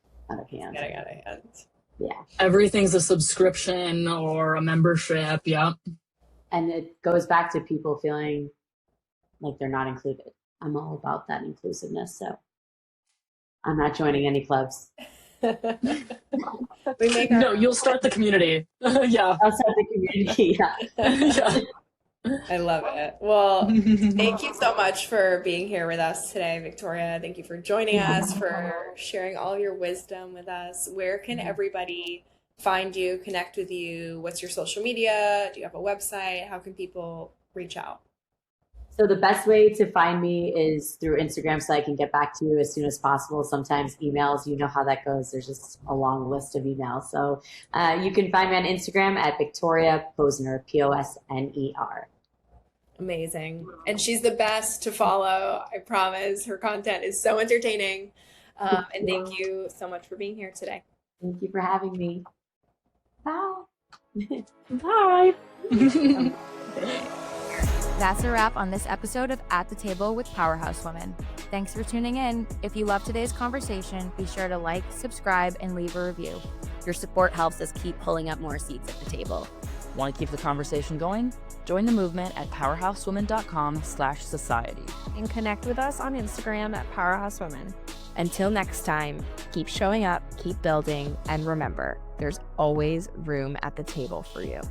hand. Getting out of hand. Yeah. Everything's a subscription or a membership. Yep. And it goes back to people feeling like they're not included. I'm all about that inclusiveness. So I'm not joining any clubs. No, you'll start the community. Yeah. I'll start the community. Yeah. Yeah. I love it. Well, thank you so much for being here with us today, Victoria. Thank you for joining us, for sharing all your wisdom with us. Where can everybody find you, connect with you? What's your social media? Do you have a website? How can people reach out? So the best way to find me is through Instagram, so I can get back to you as soon as possible. Sometimes emails, you know how that goes. There's just a long list of emails. So you can find me on Instagram at Victoria Posner, Posner. Amazing. And she's the best to follow. I promise. Her content is so entertaining. And thank you so much for being here today. Thank you for having me. Bye. Bye. That's a wrap on this episode of At the Table with Powerhouse Women. Thanks for tuning in. If you love today's conversation, be sure to like, subscribe, and leave a review. Your support helps us keep pulling up more seats at the table. Want to keep the conversation going? Join the movement at powerhousewomen.com/society. And connect with us on Instagram at Powerhouse Women. Until next time, keep showing up, keep building, and remember, there's always room at the table for you.